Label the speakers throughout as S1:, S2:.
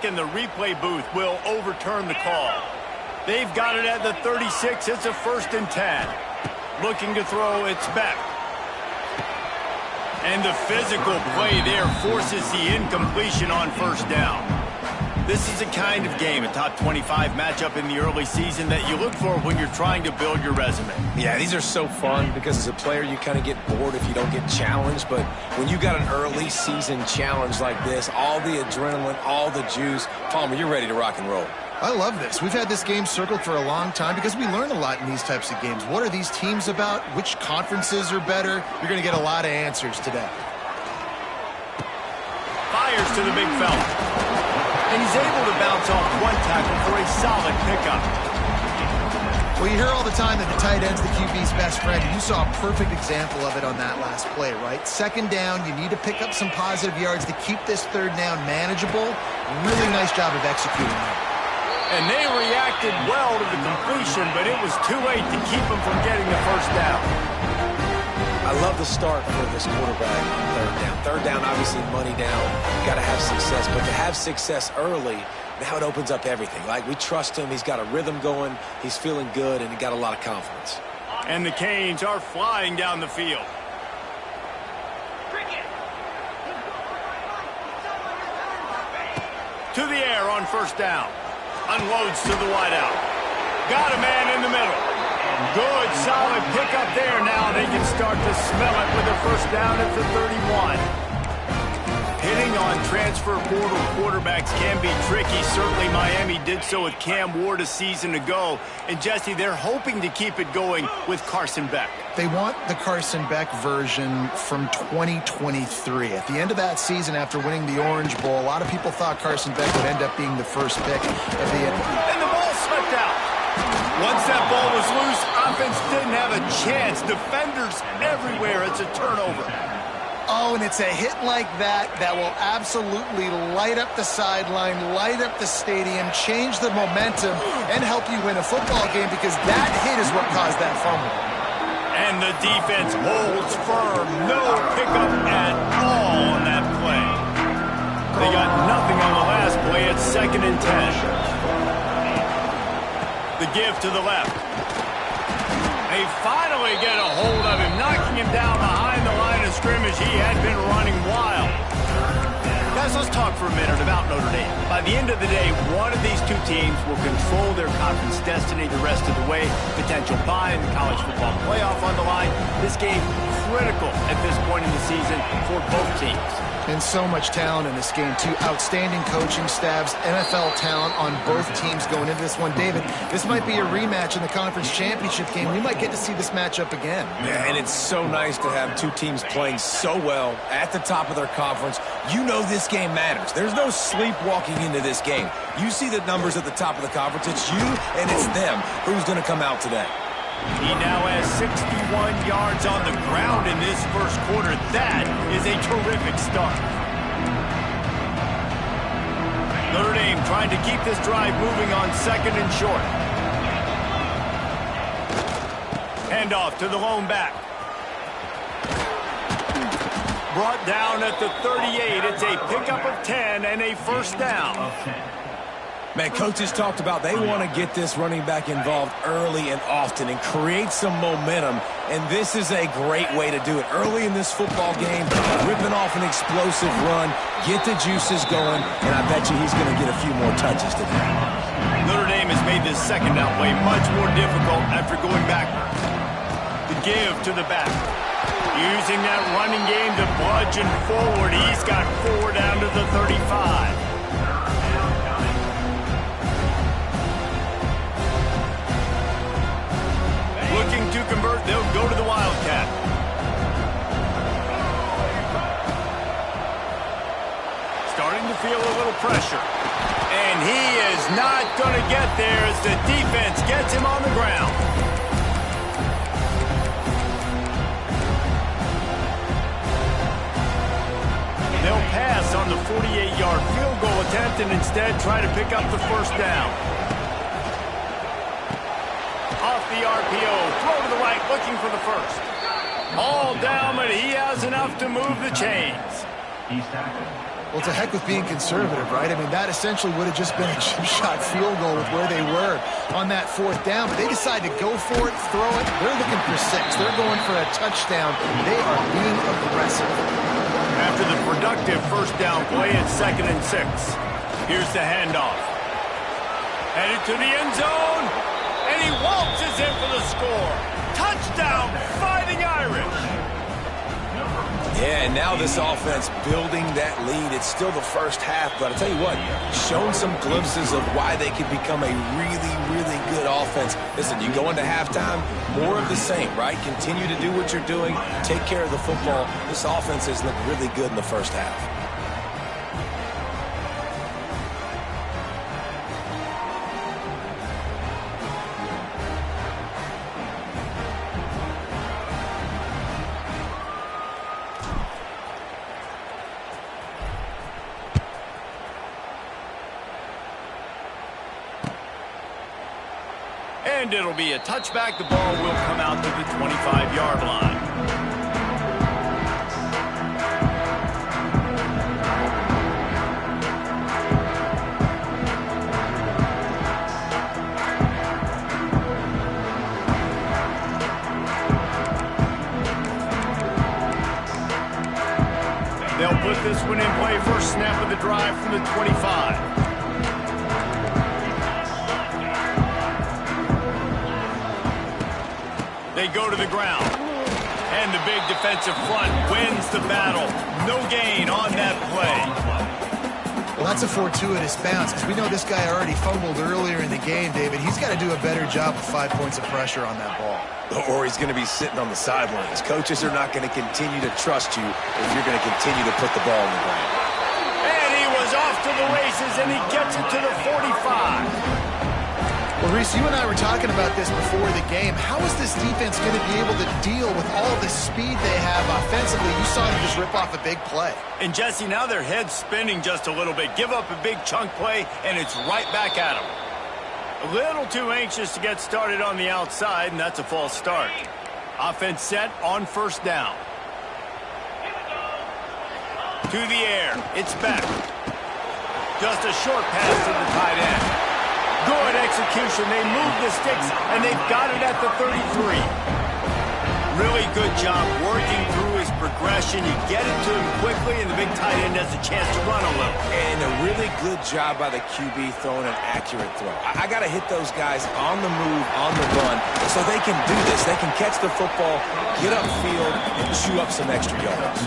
S1: and the replay booth will overturn the call. They've got it at the 36. It's a 1st and 10. Looking to throw, it's Beck. And the physical play there forces the incompletion on 1st down. This is a kind of game, a top 25 matchup in the early season that you look for when you're trying to build your resume.
S2: Yeah, these are so fun because as a player you kind of get bored if you don't get challenged, but when you got an early season challenge like this, all the adrenaline, all the juice, Palmer, you're ready to rock and roll.
S3: I love this. We've had this game circled for a long time because we learn a lot in these types of games. What are these teams about? Which conferences are better? You're going to get a lot of answers today.
S1: Fires to the big fella. And he's able to bounce off one tackle for a solid pickup.
S3: Well, you hear all the time that the tight end's the QB's best friend, and you saw a perfect example of it on that last play, right? 2nd down, you need to pick up some positive yards to keep this 3rd down manageable. Really nice job of executing that.
S1: And they reacted well to the completion, but it was too late to keep them from getting the 1st down.
S2: I love the start for this quarterback on 3rd down. 3rd down, obviously money down. Got to have success, but to have success early, now it opens up everything. Like, we trust him. He's got a rhythm going. He's feeling good, and he got a lot of confidence.
S1: And the Canes are flying down the field. To the air on 1st down. Unloads to the wideout. Got a man in the middle. Good, solid pickup there. Now they can start to smell it with a 1st down at the 31. Hitting on transfer portal quarterbacks can be tricky. Certainly Miami did so with Cam Ward a season ago. And Jesse, they're hoping to keep it going with Carson Beck.
S3: They want the Carson Beck version from 2023. At the end of that season, after winning the Orange Bowl, a lot of people thought Carson Beck would end up being the 1st pick of the end.
S1: And the ball slipped out. Once that ball was loose, offense didn't have a chance. Defenders everywhere. It's a turnover.
S3: Oh, and it's a hit like that that will absolutely light up the sideline, light up the stadium, change the momentum, and help you win a football game because that hit is what caused that fumble.
S1: And the defense holds firm. No pickup at all on that play. They got nothing on the last play. It's 2nd and 10. The give to the left. They finally get a hold of him, knocking him down behind the line of scrimmage. He had been running wild. Guys, let's talk for a minute about Notre Dame. By the end of the day, one of these two teams will control their conference destiny the rest of the way. Potential bye in the college football playoff on the line. This game critical at this point in the season for both teams.
S3: And so much talent in this game, too. Outstanding coaching staffs, NFL talent on both teams going into this one. David, this might be a rematch in the conference championship game. We might get to see this matchup again.
S2: Yeah, and it's so nice to have two teams playing so well at the top of their conference. You know this game matters. There's no sleepwalking into this game. You see the numbers at the top of the conference. It's you and it's them. Who's going to come out today?
S1: He now has 61 yards on the ground in this 1st quarter. That is a terrific start. Notre Dame trying to keep this drive moving on 2nd and short. Handoff to the lone back. Brought down at the 38. It's a pickup of 10 and a 1st down.
S2: Man, coaches talked about they want to get this running back involved early and often and create some momentum, and this is a great way to do it. Early in this football game, ripping off an explosive run, get the juices going, and I bet you he's going to get a few more touches today.
S1: Notre Dame has made this 2nd down play much more difficult after going backwards. The give to the back. Using that running game to bludgeon forward. He's got 4 down to the 35. Looking to convert, they'll go to the Wildcat. Starting to feel a little pressure. And he is not going to get there as the defense gets him on the ground. They'll pass on the 48-yard field goal attempt and instead try to pick up the 1st down. Off the RPO, throw to the right, looking for the 1st. All down, but he has enough to move the chains.
S3: Well, to heck with being conservative, right? I mean, that essentially would have just been a chip shot field goal with where they were on that 4th down. But they decided to go for it, throw it. They're looking for 6. They're going for a touchdown. They are being aggressive.
S1: After the productive first down play, it's 2nd and 6. Here's the handoff. Headed to the end zone. And he waltzes in for the score. Touchdown, Fighting Irish.
S2: Yeah, and now this offense building that lead. It's still the first half, but I'll tell you what, shown some glimpses of why they could become a really, really good offense. Listen, you go into halftime, more of the same, right? Continue to do what you're doing, take care of the football. This offense has looked really good in the first half.
S1: And it'll be a touchback. The ball will come out to the 25-yard line. They'll put this one in play. First snap of the drive from the 25. They go to the ground. And the big defensive front wins the battle. No gain on that play.
S3: Well, that's a fortuitous bounce because we know this guy already fumbled earlier in the game, David. He's got to do a better job with 5 points of pressure on that ball.
S2: Or he's going to be sitting on the sidelines. Coaches are not going to continue to trust you if you're going to continue to put the ball on the ground.
S1: And he was off to the races, and he gets it to the 45.
S3: Well, Reese, you and I were talking about this before the game. How is this defense going to be able to deal with all the speed they have offensively? You saw them just rip off a big play.
S1: And, Jesse, now their head's spinning just a little bit. Give up a big chunk play, and it's right back at them. A little too anxious to get started on the outside, and that's a false start. Offense set on first down. To the air. It's back. Just a short pass to the tight end. Good execution. They move the sticks, and they've got it at the 33. Really good job working through his progression. You get it to him quickly, and the big tight end has a chance to run a little.
S2: And a really good job by the QB throwing an accurate throw. I got to hit those guys on the move, on the run, so they can do this. They can catch the football, get upfield, and chew up some extra yards.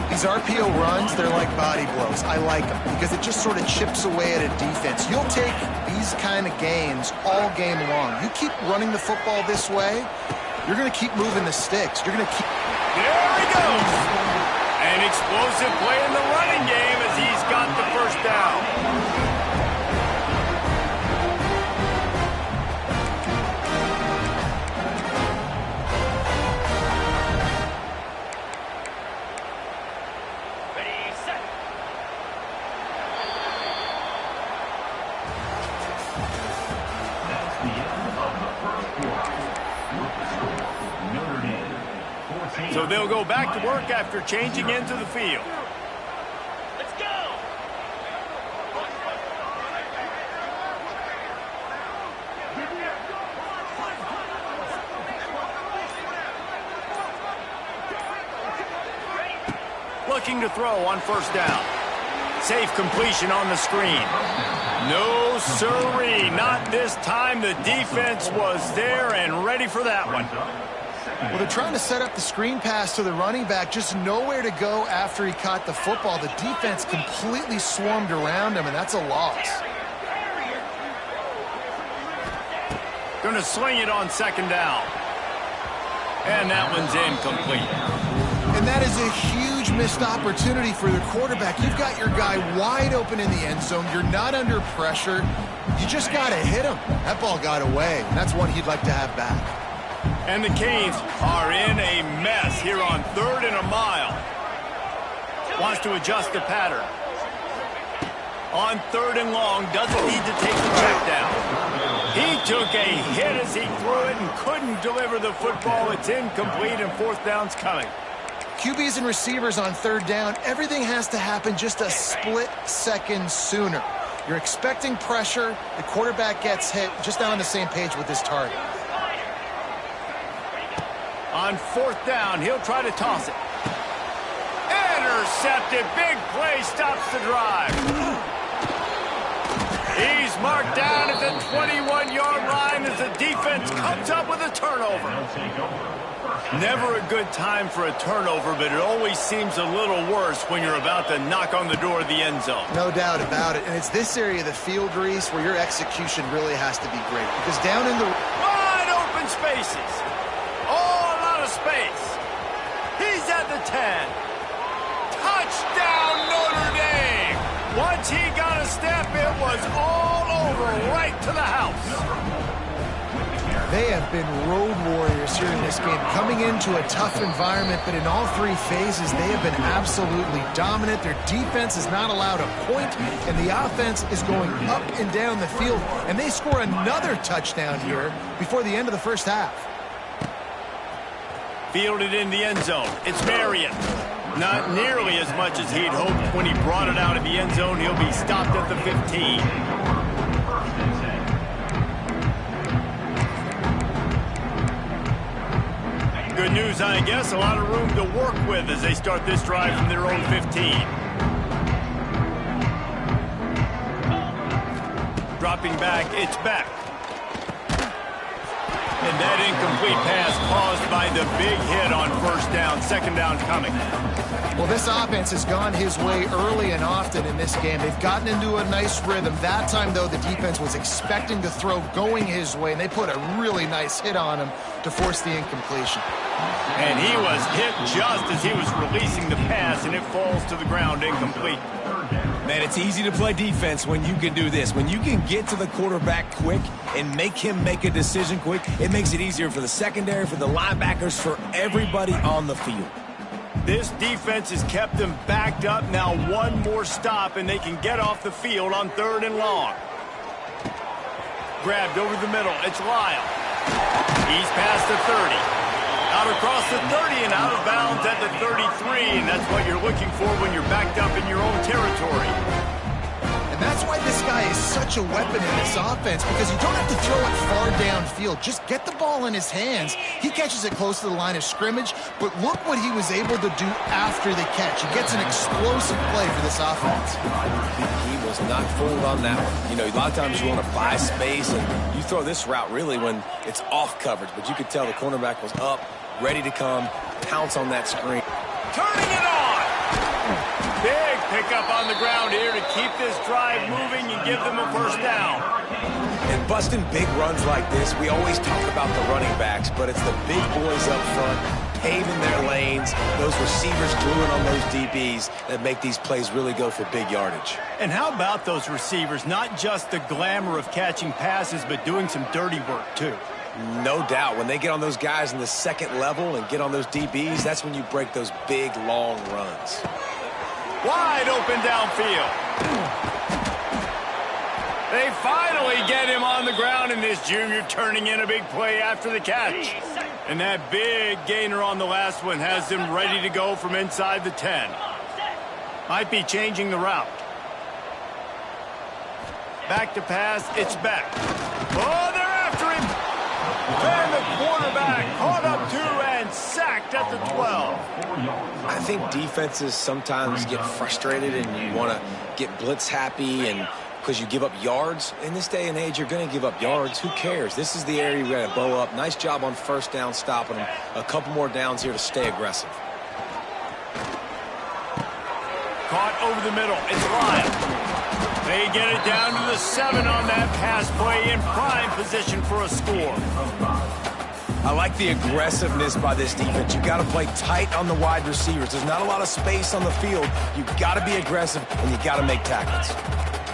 S3: These RPO runs, they're like body blows. I like them because it just sort of chips away at a defense. You'll take these kind of gains all game long. You keep running the football this way, you're going to keep moving the sticks. You're going to keep...
S1: There he goes! An explosive play in the running game as he's got the first down. So they'll go back to work after changing into the field. Let's go! Looking to throw on first down. Safe completion on the screen. No siree, not this time. The defense was there and ready for that one.
S3: Well, they're trying to set up the screen pass to the running back, just nowhere to go after he caught the football. The defense completely swarmed around him, and that's a loss.
S1: Going to sling it on second down. And that one's incomplete.
S3: And that is a huge missed opportunity for the quarterback. You've got your guy wide open in the end zone. You're not under pressure. You just got to hit him. That ball got away, and that's one he'd like to have back.
S1: And the Canes are in a mess here on 3rd and a mile. Wants to adjust the pattern. On 3rd and long, doesn't need to take the check down. He took a hit as he threw it and couldn't deliver the football. It's incomplete, and 4th down's coming.
S3: QBs and receivers on third down, everything has to happen just a split second sooner. You're expecting pressure, the quarterback gets hit, just not on the same page with his target.
S1: On fourth down, he'll try to toss it. Intercepted. Big play stops the drive. He's marked down at the 21-yard line as the defense comes up with a turnover. Never a good time for a turnover, but it always seems a little worse when you're about to knock on the door of the end zone.
S3: No doubt about it. And it's this area of the field, Reese, where your execution really has to be great. Because down in the...
S1: Wide open spaces. Oh, a lot of space. He's at the 10. Touchdown, Notre Dame. Once he got a step, it was all over, right to the house.
S3: They have been road warriors here in this game, coming into a tough environment, but in all three phases, they have been absolutely dominant. Their defense is not allowed a point, and the offense is going up and down the field, and they score another touchdown here before the end of the first half.
S1: Fielded in the end zone. It's Marion. Not nearly as much as he'd hoped when he brought it out of the end zone. He'll be stopped at the 15. Good news, I guess. A lot of room to work with as they start this drive from their own 15. Dropping back, it's Beck. And that incomplete pass caused by the big hit on first down. Second down coming.
S3: Well, this offense has gone his way early and often in this game. They've gotten into a nice rhythm. That time, though, the defense was expecting to throw going his way, and they put a really nice hit on him to force the incompletion.
S1: And he was hit just as he was releasing the pass, and it falls to the ground incomplete.
S2: Man, it's easy to play defense when you can do this. When you can get to the quarterback quick and make him make a decision quick, it makes it easier for the secondary, for the linebackers, for everybody on the field.
S1: This defense has kept them backed up. Now one more stop, and they can get off the field on third and long. Grabbed over the middle. It's Lyle. He's past the 30. Out across the 30 and out of bounds at the 33, and that's what you're looking for when you're backed up in your own territory.
S3: And that's why this guy is such a weapon in this offense, because you don't have to throw it far downfield. Just get the ball in his hands. He catches it close to the line of scrimmage, but look what he was able to do after the catch. He gets an explosive play for this offense.
S2: He was not fooled on that one. You know, a lot of times you want to buy space, and you throw this route really when it's off coverage, but you could tell the cornerback was up, ready to come, pounce on that screen.
S1: Turning it on! Big pickup on the ground here to keep this drive moving and give them a first down.
S2: And busting big runs like this, we always talk about the running backs, but it's the big boys up front, paving their lanes, those receivers gluing on those DBs that make these plays really go for big yardage.
S1: And how about those receivers? Not just the glamour of catching passes, but doing some dirty work, too.
S2: No doubt. When they get on those guys in the second level and get on those DBs, that's when you break those big, long runs.
S1: Wide open downfield. They finally get him on the ground, and this junior turning in a big play after the catch. And that big gainer on the last one has him ready to go from inside the 10. Might be changing the route. Back to pass, it's Beck. Oh, they're after him. And the quarterback caught up to and sacked at the 12.
S2: I think defenses sometimes get frustrated and you want to get blitz happy and because you give up yards. In this day and age, you're going to give up yards. Who cares? This is the area you got to bow up. Nice job on first down stopping them. A couple more downs here to stay aggressive.
S1: Caught over the middle. It's Lyle. They get it down to the 7 on that pass play in prime position for a score.
S2: I like the aggressiveness by this defense. You got to play tight on the wide receivers. There's not a lot of space on the field. You got to be aggressive, and you got to make tackles.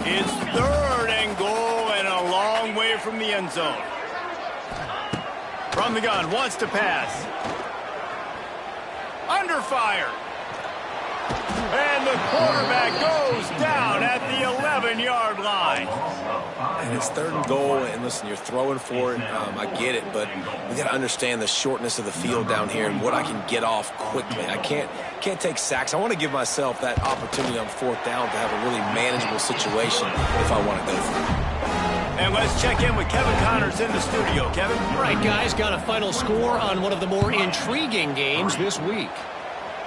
S1: It's third and goal and a long way from the end zone. From the gun, wants to pass. Under fire. And the quarterback goes down at the 11-yard line.
S2: And it's 3rd and goal, and listen, you're throwing for it. I get it, but we got to understand the shortness of the field down here and what I can get off quickly. I can't take sacks. I want to give myself that opportunity on 4th down to have a really manageable situation if I want to go for it.
S1: And let's check in with Kevin Connors in the studio. Kevin?
S4: All right, guys, got a final score on one of the more intriguing games this week.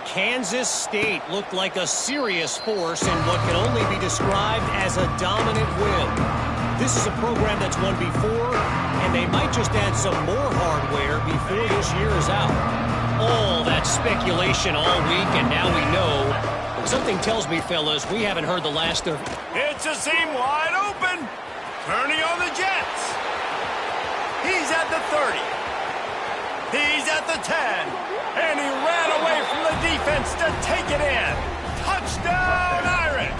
S4: Kansas State looked like a serious force in what can only be described as a dominant win. This is a program that's won before, and they might just add some more hardware before this year is out. All that speculation all week, and now we know. Something tells me, fellas, we haven't heard the last of...
S1: It's a seam wide open. Turning on the Jets. He's at the 30. He's at the 10. And he ran away from the defense to take it in. Touchdown, Irish.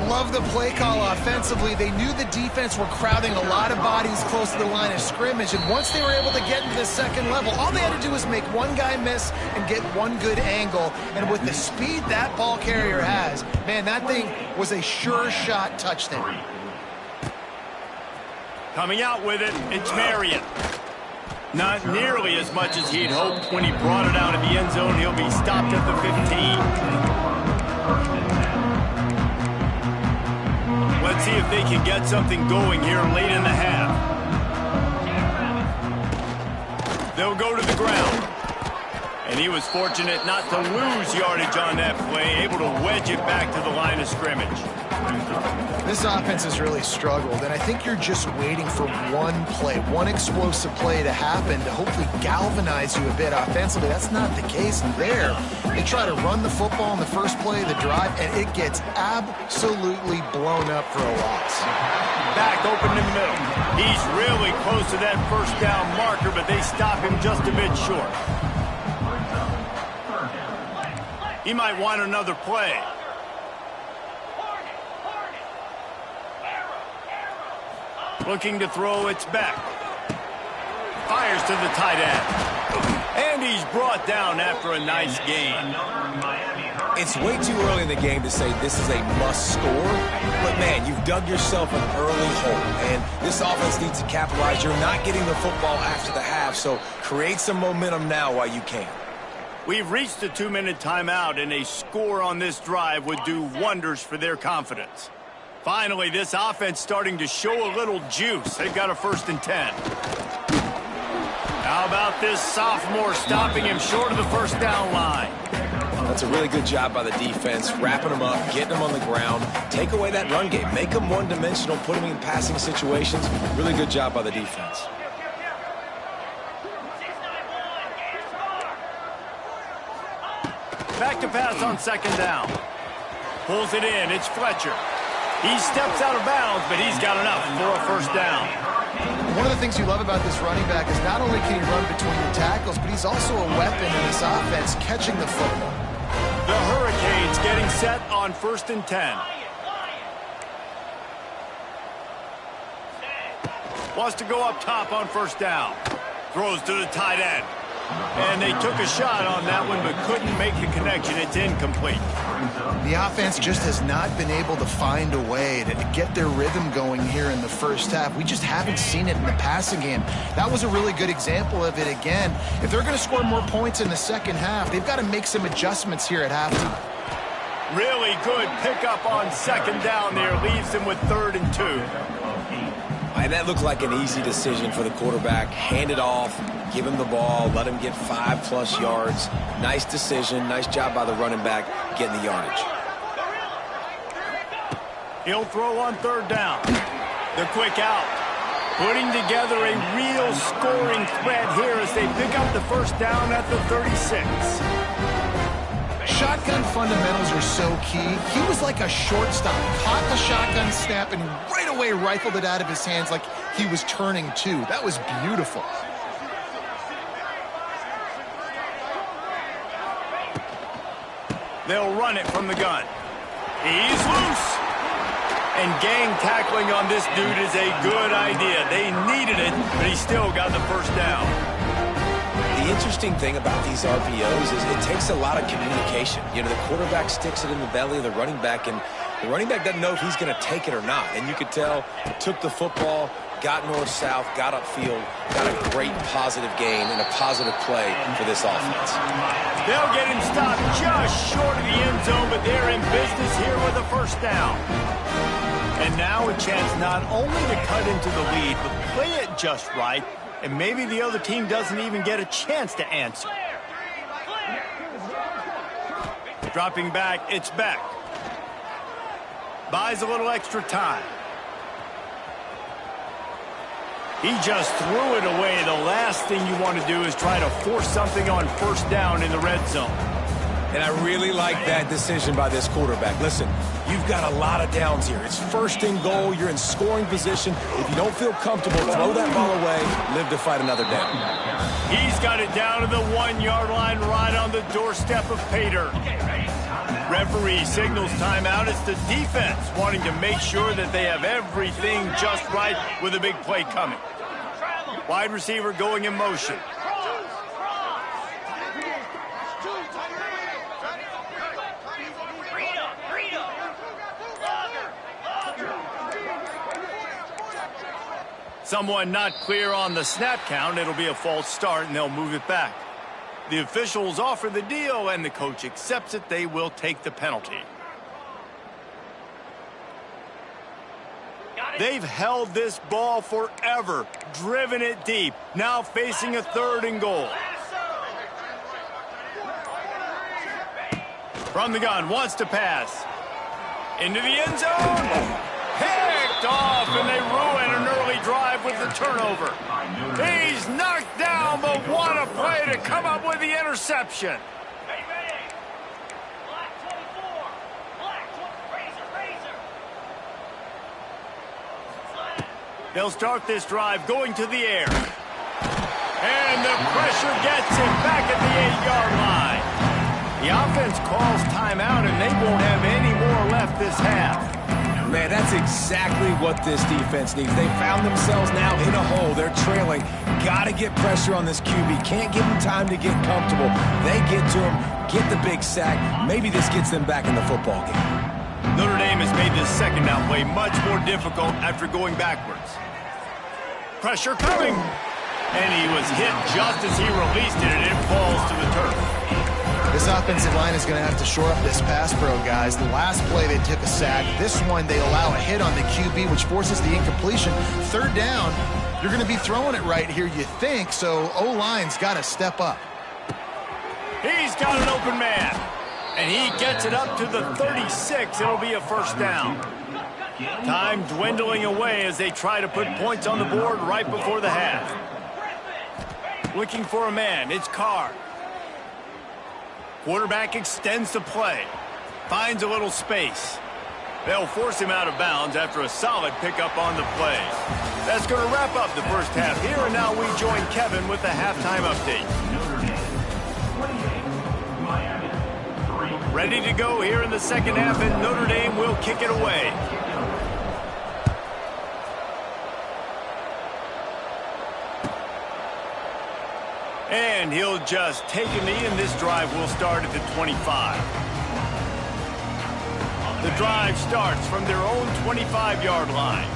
S3: Love the play call offensively. They knew the defense were crowding a lot of bodies close to the line of scrimmage, and once they were able to get into the second level, all they had to do was make one guy miss and get one good angle. And with the speed that ball carrier has, man, that thing was a sure shot touchdown.
S1: Coming out with it, it's Marion. Not nearly as much as he'd hoped when he brought it out of the end zone. He'll be stopped at the 15. Let's see if they can get something going here late in the half. They'll go to the ground. And he was fortunate not to lose yardage on that play, able to wedge it back to the line of scrimmage.
S3: This offense has really struggled, and I think you're just waiting for one play, one explosive play to happen to hopefully galvanize you a bit offensively. That's not the case there. They try to run the football in the first play of the drive, and it gets absolutely blown up for a loss.
S1: Back open in the middle. He's really close to that first down marker, but they stop him just a bit short. He might want another play. Looking to throw, it's back. Fires to the tight end. And he's brought down after a nice gain.
S2: It's way too early in the game to say this is a must score, but man, you've dug yourself an early hole, and this offense needs to capitalize. You're not getting the football after the half, so create some momentum now while you can.
S1: We've reached the 2-minute timeout, and a score on this drive would do wonders for their confidence. Finally, this offense starting to show a little juice. They've got a 1st and 10. How about this sophomore stopping him short of the first down line?
S2: That's a really good job by the defense, wrapping them up, getting them on the ground. Take away that run game. Make them one-dimensional, put them in passing situations. Really good job by the defense.
S1: Back to pass on 2nd down. Pulls it in. It's Fletcher. He steps out of bounds, but he's got enough for a 1st down.
S3: One of the things you love about this running back is not only can he run between the tackles, but he's also a weapon in this offense, catching the football.
S1: The Hurricanes getting set on 1st and 10. Wants to go up top on 1st down. Throws to the tight end. And they took a shot on that one, but couldn't make the connection. It's incomplete.
S3: The offense just has not been able to find a way to get their rhythm going here in the first half. We just haven't seen it in the passing game. That was a really good example of it again. If they're going to score more points in the second half, they've got to make some adjustments here at halftime.
S1: Really good pickup on 2nd down there. Leaves them with 3rd and 2.
S2: And that looked like an easy decision for the quarterback. Hand it off, give him the ball, let him get 5+ yards. Nice decision. Nice job by the running back getting the yardage.
S1: He'll throw on 3rd down. The quick out. Putting together a real scoring threat here as they pick up the 1st down at the 36.
S3: Shotgun fundamentals are so key. He was like a shortstop. Caught the shotgun snap and right away rifled it out of his hands like he was turning two. That was beautiful.
S1: They'll run it from the gun. He's loose. And gang tackling on this dude is a good idea. They needed it, but he still got the 1st down.
S2: The The interesting thing about these RPOs is it takes a lot of communication. You know, the quarterback sticks it in the belly of the running back, and the running back doesn't know if he's going to take it or not. And you could tell, took the football, got north-south, got upfield, got a great positive gain and a positive play for this offense.
S1: They'll get him stopped just short of the end zone, but they're in business here with a first down. And now a chance not only to cut into the lead, but play it just right, and maybe the other team doesn't even get a chance to answer. Dropping back, it's Beck. Buys a little extra time. He just threw it away. The last thing you want to do is try to force something on first down in the red zone.
S2: And I really like that decision by this quarterback. Listen, you've got a lot of downs here. It's first and goal. You're in scoring position. If you don't feel comfortable, throw that ball away. Live to fight another down.
S1: He's got it down to the 1-yard line right on the doorstep of Pater. Referee signals timeout. It's the defense wanting to make sure that they have everything just right with a big play coming. Wide receiver going in motion. Someone not clear on the snap count. It'll be a false start, and they'll move it back. The officials offer the deal, and the coach accepts it. They will take the penalty. They've held this ball forever, driven it deep, now facing a 3rd and goal. From the gun, wants to pass. Into the end zone. Picked off, and they ruin an early drive with the turnover. He's knocked down, but what a play to come up with the interception. They'll start this drive going to the air. And the pressure gets him back at the 8-yard line. The offense calls timeout, and they won't have any more left this half.
S2: Man, that's exactly what this defense needs. They found themselves now in a hole. They're trailing. Got to get pressure on this QB. Can't give him time to get comfortable. They get to him, get the big sack. Maybe this gets them back in the football game.
S1: Notre Dame has made this second down play much more difficult after going backwards. Pressure coming. And he was hit just as he released it, and it falls to the turf.
S3: This offensive line is going to have to shore up this pass pro, guys. The last play they took a sack. This one they allow a hit on the QB, which forces the incompletion. 3rd down, you're going to be throwing it right here, you think, so O-line's got to step up.
S1: He's got an open man, and he gets it up to the 36. It'll be a first down. Time dwindling away as they try to put points on the board right before the half. Looking for a man, it's Carr. Quarterback extends the play. Finds a little space. They'll force him out of bounds after a solid pickup on the play. That's going to wrap up the first half here, and now we join Kevin with the halftime update. Ready to go here in the second half, and Notre Dame will kick it away. And he'll just take a knee, and this drive will start at the 25. The drive starts from their own 25-yard line.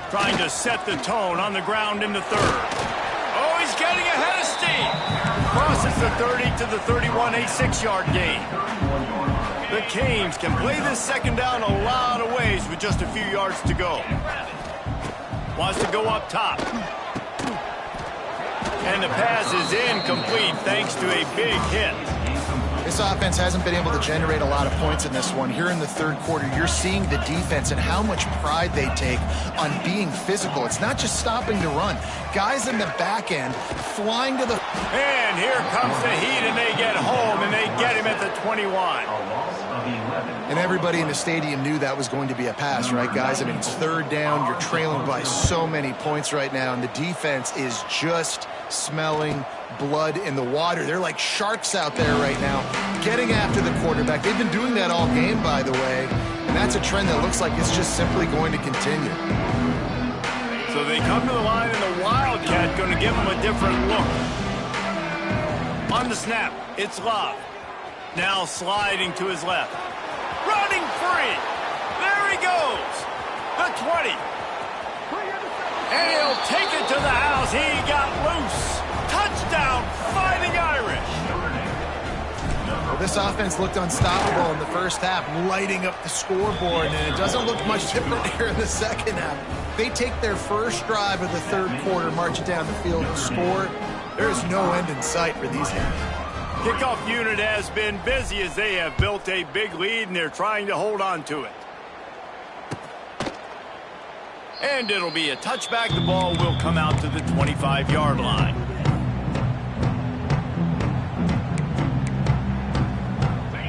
S1: Trying to set the tone on the ground in the 3rd. Oh, he's getting ahead of steam. Crosses the 30 to the 31, a 6-yard gain. The Canes can play this second down a lot of ways with just a few yards to go. Wants to go up top. And the pass is incomplete thanks to a big hit.
S3: This offense hasn't been able to generate a lot of points in this one. Here in the 3rd quarter, you're seeing the defense and how much pride they take on being physical. It's not just stopping the run. Guys in the back end flying to the...
S1: And here comes the heat, and they get home, and they get him at the 21.
S3: And everybody in the stadium knew that was going to be a pass, right, guys? I mean, it's 3rd down. You're trailing by so many points right now, and the defense is just smelling blood in the water. They're like sharks out there right now, getting after the quarterback. They've been doing that all game, by the way, and that's a trend that looks like it's just simply going to continue.
S1: So they come to the line, and the Wildcats set, going to give him a different look. On the snap, it's Love. Now sliding to his left. Running free. There he goes. The 20. And he'll take it to the house. He got loose. Touchdown, Fighting Irish.
S3: Well, this offense looked unstoppable in the first half, lighting up the scoreboard, and it doesn't look much different here in the second half. They take their first drive of the third quarter, march it down the field and score. There's no end in sight for these guys.
S1: Kickoff unit has been busy as they have built a big lead, and they're trying to hold on to it. And it'll be a touchback. The ball will come out to the 25-yard line.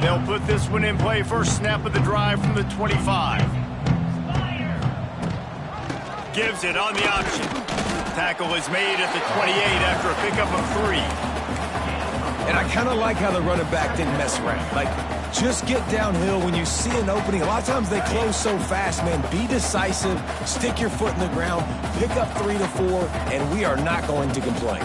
S1: They'll put this one in play. First snap of the drive from the 25. Gives it on the option. Tackle is made at the 28 after a pickup of 3.
S2: And I kind of like how the running back didn't mess around. Like, just get downhill when you see an opening. A lot of times they close so fast, man. Be decisive, stick your foot in the ground, pick up 3 to 4, and we are not going to complain.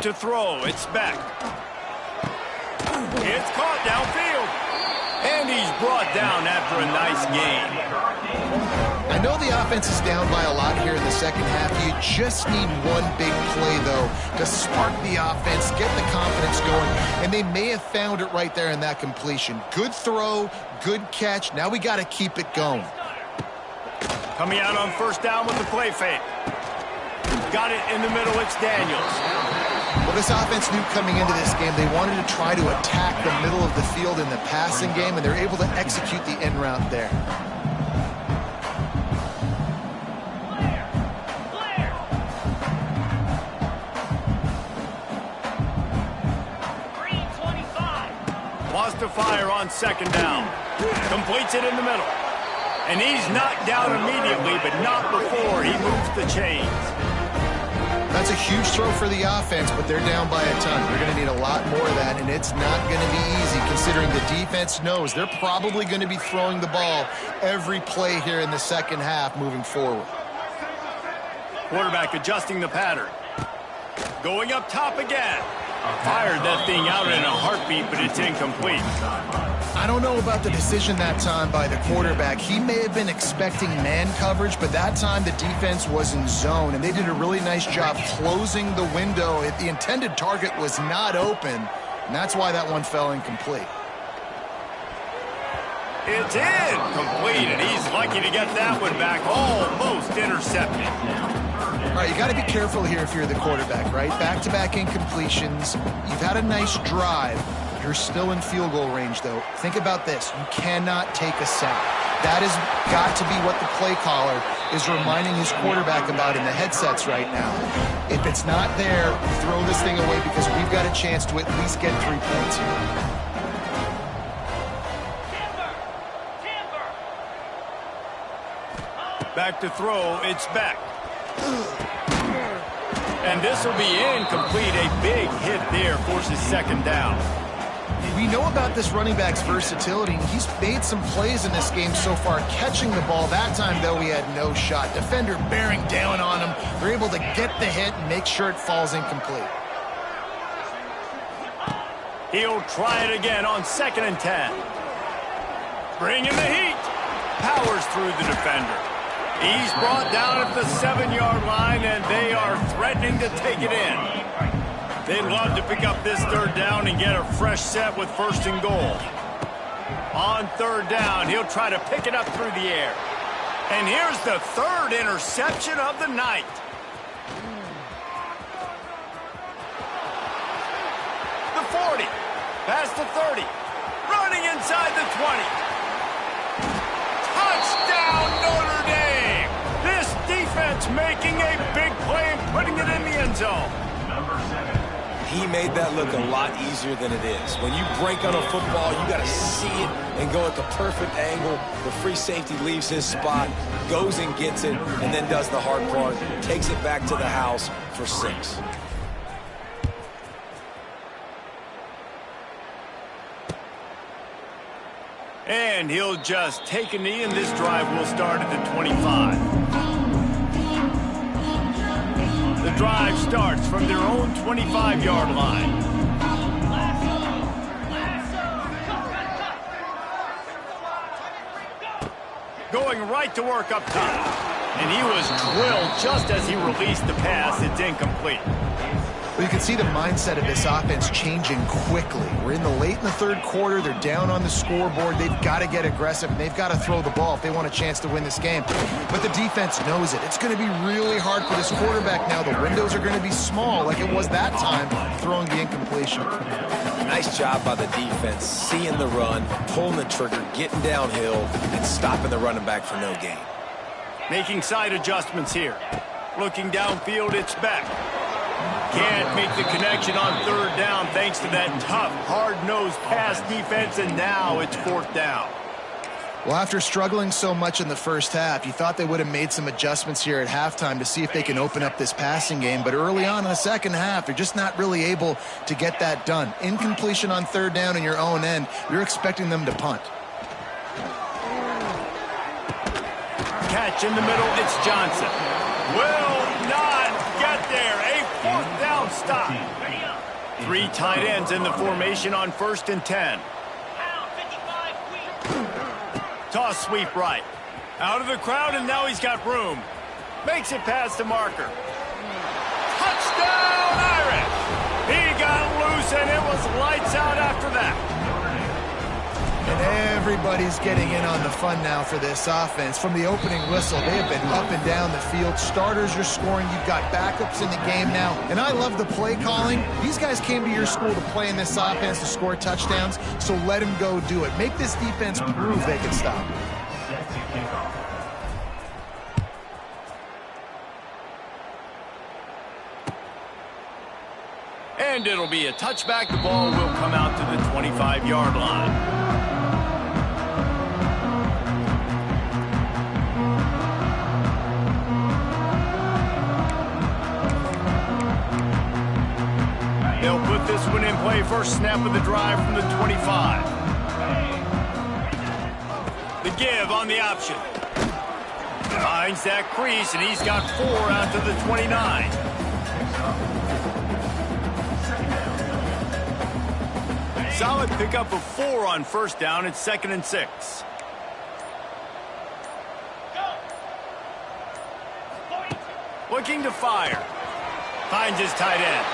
S1: To throw, it's back. It's caught downfield. And he's brought down after a nice gain.
S3: I know the offense is down by a lot here in the second half. You just need one big play, though, to spark the offense, get the confidence going, and they may have found it right there in that completion. Good throw, good catch. Now we got to keep it going.
S1: Coming out on first down with the play fake. Got it in the middle. It's Daniels.
S3: Well, this offense knew coming into this game they wanted to try to attack the middle of the field in the passing game, and they're able to execute the end route there.
S1: Wants to fire on second down. Completes it in the middle. And he's knocked down immediately, but not before he moves the chains.
S3: That's a huge throw for the offense, but they're down by a ton. They're going to need a lot more of that, and it's not going to be easy considering the defense knows they're probably going to be throwing the ball every play here in the second half moving forward.
S1: Quarterback adjusting the pattern. Going up top again. Fired that thing out in a heartbeat, but it's incomplete.
S3: I don't know about the decision that time by the quarterback. He may have been expecting man coverage, but that time the defense was in zone, and they did a really nice job closing the window. The intended target was not open, and that's why that one fell incomplete.
S1: It's incomplete, and he's lucky to get that one back. Almost intercepted.
S3: All right, you got to be careful here if you're the quarterback, right? Back-to-back incompletions. You've had a nice drive. You're still in field goal range, though. Think about this. You cannot take a sack. That has got to be what the play caller is reminding his quarterback about in the headsets right now. If it's not there, throw this thing away because we've got a chance to at least get 3 points here.
S1: Back to throw, it's back. And this will be incomplete. A big hit there forces second down.
S3: We know about this running back's versatility. He's made some plays in this game so far, catching the ball. That time, though, he had no shot. Defender bearing down on him. They're able to get the hit and make sure it falls incomplete.
S1: He'll try it again on 2nd and 10. Bringing the heat. Powers through the defender. He's brought down at the 7-yard line, and they are threatening to take it in. They'd love to pick up this third down and get a fresh set with 1st and goal. On 3rd down, he'll try to pick it up through the air. And here's the 3rd interception of the night. The 40, past the 30, running inside the 20. Touchdown, Notre Dame! This defense making a big play and putting it in the end zone.
S2: He made that look a lot easier than it is. When you break on a football, you got to see it and go at the perfect angle. The free safety leaves his spot, goes and gets it, and then does the hard part, takes it back to the house for 6.
S1: And he'll just take a knee, and this drive will start at the 25. The drive starts from their own 25-yard line. Going right to work up top. And he was drilled just as he released the pass. It's incomplete.
S3: Well, you can see the mindset of this offense changing quickly. We're in the third quarter. They're down on the scoreboard. They've got to get aggressive, and they've got to throw the ball if they want a chance to win this game. But the defense knows it. It's going to be really hard for this quarterback now. The windows are going to be small like it was that time, throwing the incompletion.
S2: Nice job by the defense, seeing the run, pulling the trigger, getting downhill, and stopping the running back for no gain.
S1: Making side adjustments here. Looking downfield, it's Beck. Can't make the connection on third down thanks to that tough, hard-nosed pass defense, and now it's fourth down.
S3: Well, after struggling so much in the first half, you thought they would have made some adjustments here at halftime to see if they can open up this passing game. But early on in the second half, they're just not really able to get that done. Incompletion on third down in your own end, you're expecting them to punt.
S1: Catch in the middle, it's Johnson. Will not get there. A fourth down stop. 3 tight ends in the formation on 1st and 10. Toss sweep right. Out of the crowd, and now he's got room. Makes it past the marker. Touchdown, Irish! He got loose, and it was lights out after that.
S3: And everybody's getting in on the fun now for this offense. From the opening whistle, they have been up and down the field. Starters are scoring. You've got backups in the game now. And I love the play calling. These guys came to your school to play in this offense to score touchdowns, so let them go do it. Make this defense prove they can stop.
S1: And it'll be a touchback. The ball will come out to the 25-yard line. They'll put this one in play. First snap of the drive from the 25. The give on the option. Finds that crease, and he's got 4 out to the 29. Solid pickup of 4 on first down. It's 2nd and 6. Looking to fire. Finds his tight end.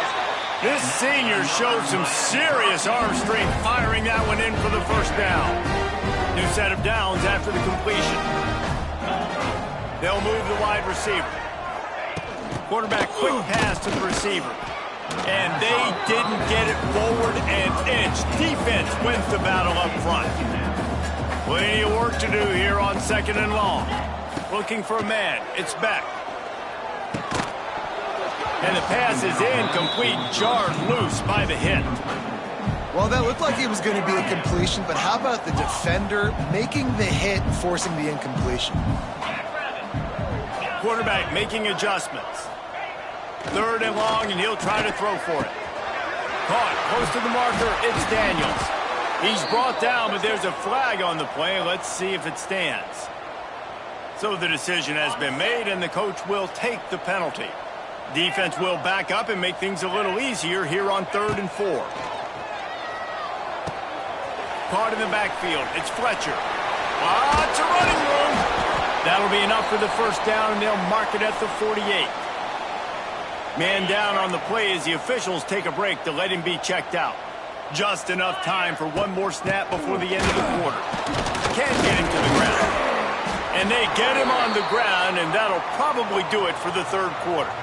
S1: This senior showed some serious arm strength firing that one in for the first down. New set of downs after the completion. They'll move the wide receiver. Quarterback quick pass to the receiver. And they didn't get it forward an inch. Defense wins the battle up front. Plenty of work to do here on 2nd and long. Looking for a man. It's Beck. And the pass is incomplete, jarred loose by the hit.
S3: Well, that looked like it was going to be a completion, but how about the defender making the hit and forcing the incompletion?
S1: Quarterback making adjustments. 3rd and long, and he'll try to throw for it. Caught close to the marker, it's Daniels. He's brought down, but there's a flag on the play. Let's see if it stands. So the decision has been made, and the coach will take the penalty. Defense will back up and make things a little easier here on 3rd and 4. Caught in the backfield. It's Fletcher. Lots of running room. That'll be enough for the first down, and they'll mark it at the 48. Man down on the play as the officials take a break to let him be checked out. Just enough time for one more snap before the end of the quarter. Can't get him to the ground. And they get him on the ground, and that'll probably do it for the 3rd quarter.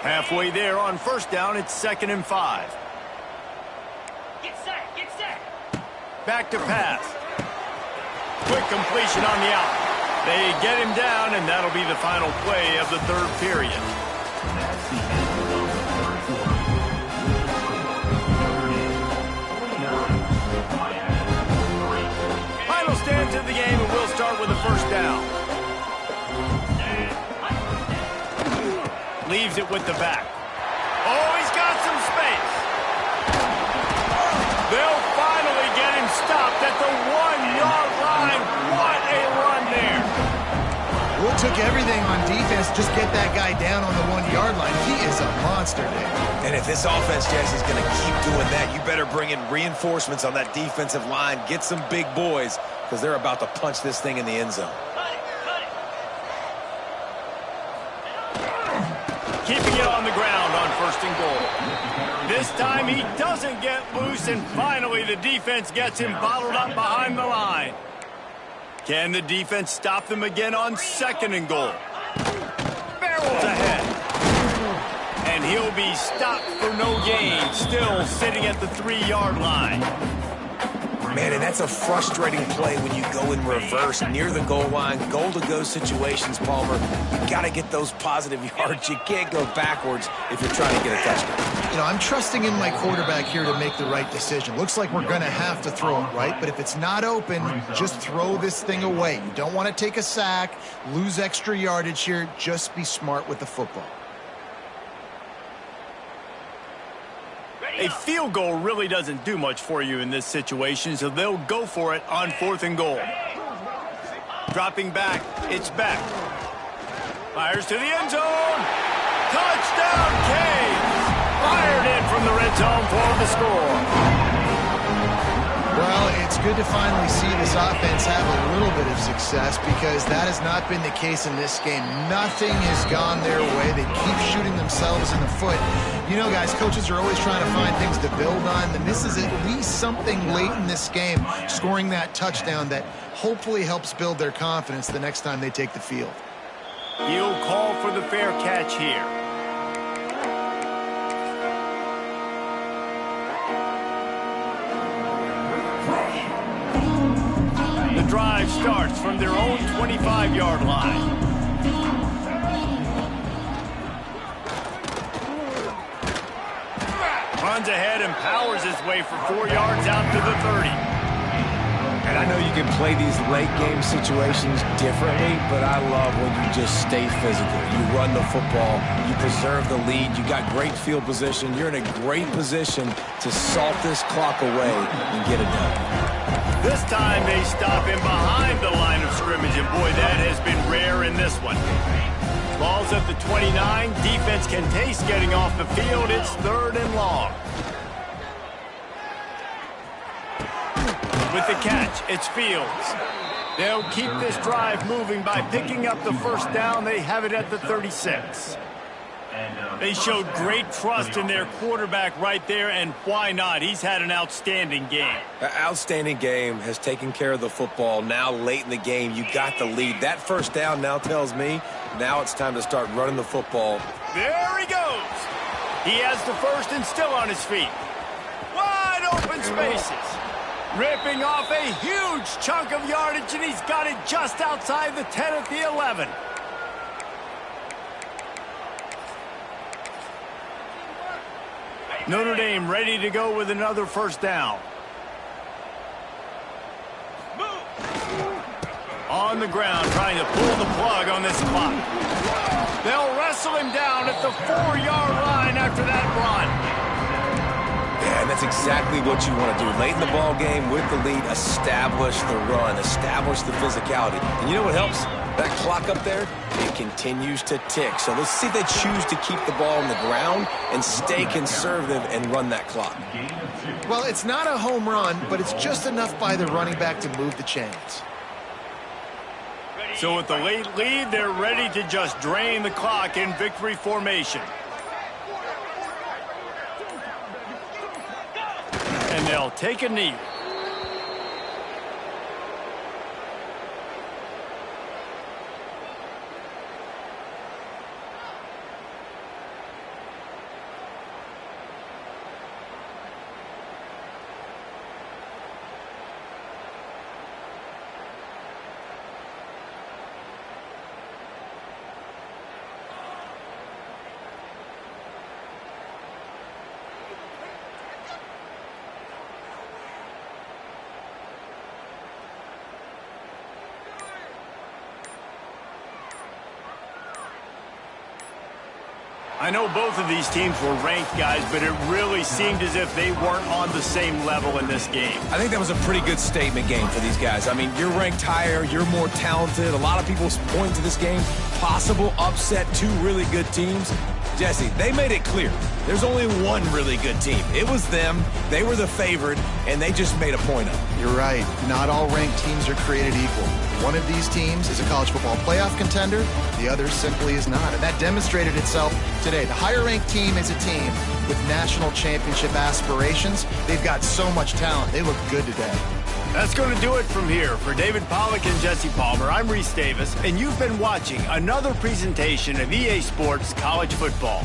S1: Halfway there on first down, it's 2nd and 5.
S5: Get set.
S1: Back to pass. Quick completion on the out. They get him down, and that'll be the final play of the 3rd period. Final stance of the game, and we'll start with the first down. Leaves it with the back. Oh, he's got some space. stopped at the 1-yard line. What a run there.
S3: Well, it took everything on defense to just get that guy down on the 1-yard line. He is a monster, Dave.
S2: And if this offense, Jesse, is going to keep doing that, you better bring in reinforcements on that defensive line. Get some big boys, because they're about to punch this thing in the end zone.
S1: Keeping it on the ground on 1st and goal. This time he doesn't get loose, and finally the defense gets him bottled up behind the line. Can the defense stop them again on 2nd and goal? Barrels ahead. And he'll be stopped for no gain, still sitting at the 3-yard line.
S2: Man, and that's a frustrating play when you go in reverse near the goal line. Goal-to-go situations, Palmer. You got to get those positive yards. You can't go backwards if you're trying to get a touchdown.
S3: You know, I'm trusting in my quarterback here to make the right decision. Looks like we're going to have to throw it, right? But if it's not open, just throw this thing away. You don't want to take a sack, lose extra yardage here. Just be smart with the football.
S1: A field goal really doesn't do much for you in this situation, so they'll go for it on 4th and goal. Dropping back, it's Beck. Fires to the end zone. Touchdown, Canes! Fired in from the red zone for the score.
S3: Well, it's good to finally see this offense have a little bit of success, because that has not been the case in this game. Nothing has gone their way. They keep shooting themselves in the foot. You know, guys, coaches are always trying to find things to build on, and this is at least something late in this game, scoring that touchdown that hopefully helps build their confidence the next time they take the field.
S1: He'll call for the fair catch here. The drive starts from their own 25-yard line. Runs ahead and powers his way for 4 yards out to the 30.
S2: And I know you can play these late game situations differently, but I love when you just stay physical. You run the football, you preserve the lead, you got great field position, you're in a great position to salt this clock away and get it done.
S1: This time they stop him behind the line of scrimmage, and boy, that has been rare in this one. Ball's at the 29. Defense can taste getting off the field. It's 3rd and long. With the catch, it's Fields. They'll keep this drive moving by picking up the 1st down. They have it at the 36. They showed great trust in their quarterback right there, and why not? He's had an outstanding game.
S2: An outstanding game, has taken care of the football. Now late in the game, you got the lead. That 1st down now tells me now it's time to start running the football.
S1: There he goes. He has the 1st and still on his feet. Wide open spaces. Ripping off a huge chunk of yardage, and he's got it just outside the 10 at the 11. Notre Dame ready to go with another 1st down. On the ground, trying to pull the plug on this clock. They'll wrestle him down at the 4-yard line after that run.
S2: Yeah, and that's exactly what you want to do. Late in the ball game with the lead, establish the run, establish the physicality. And you know what helps? That clock up there, it continues to tick. So let's see if they choose to keep the ball on the ground and stay conservative and run that clock.
S3: Well, it's not a home run, but it's just enough by the running back to move the chains.
S1: So with the late lead, they're ready to just drain the clock in victory formation. And they'll take a knee. I know both of these teams were ranked, guys, but it really seemed as if they weren't on the same level in this game.
S2: I think that was a pretty good statement game for these guys. I mean, you're ranked higher, you're more talented. A lot of people point to this game, possible upset, two really good teams. Jesse, they made it clear. There's only one really good team. It was them. They were the favorite, and they just made a point of it.
S3: You're right. Not all ranked teams are created equal. One of these teams is a college football playoff contender. The other simply is not. And that demonstrated itself today. The higher-ranked team is a team with national championship aspirations. They've got so much talent. They look good today.
S1: That's going to do it from here. For David Pollack and Jesse Palmer, I'm Reese Davis, and you've been watching another presentation of EA Sports College Football.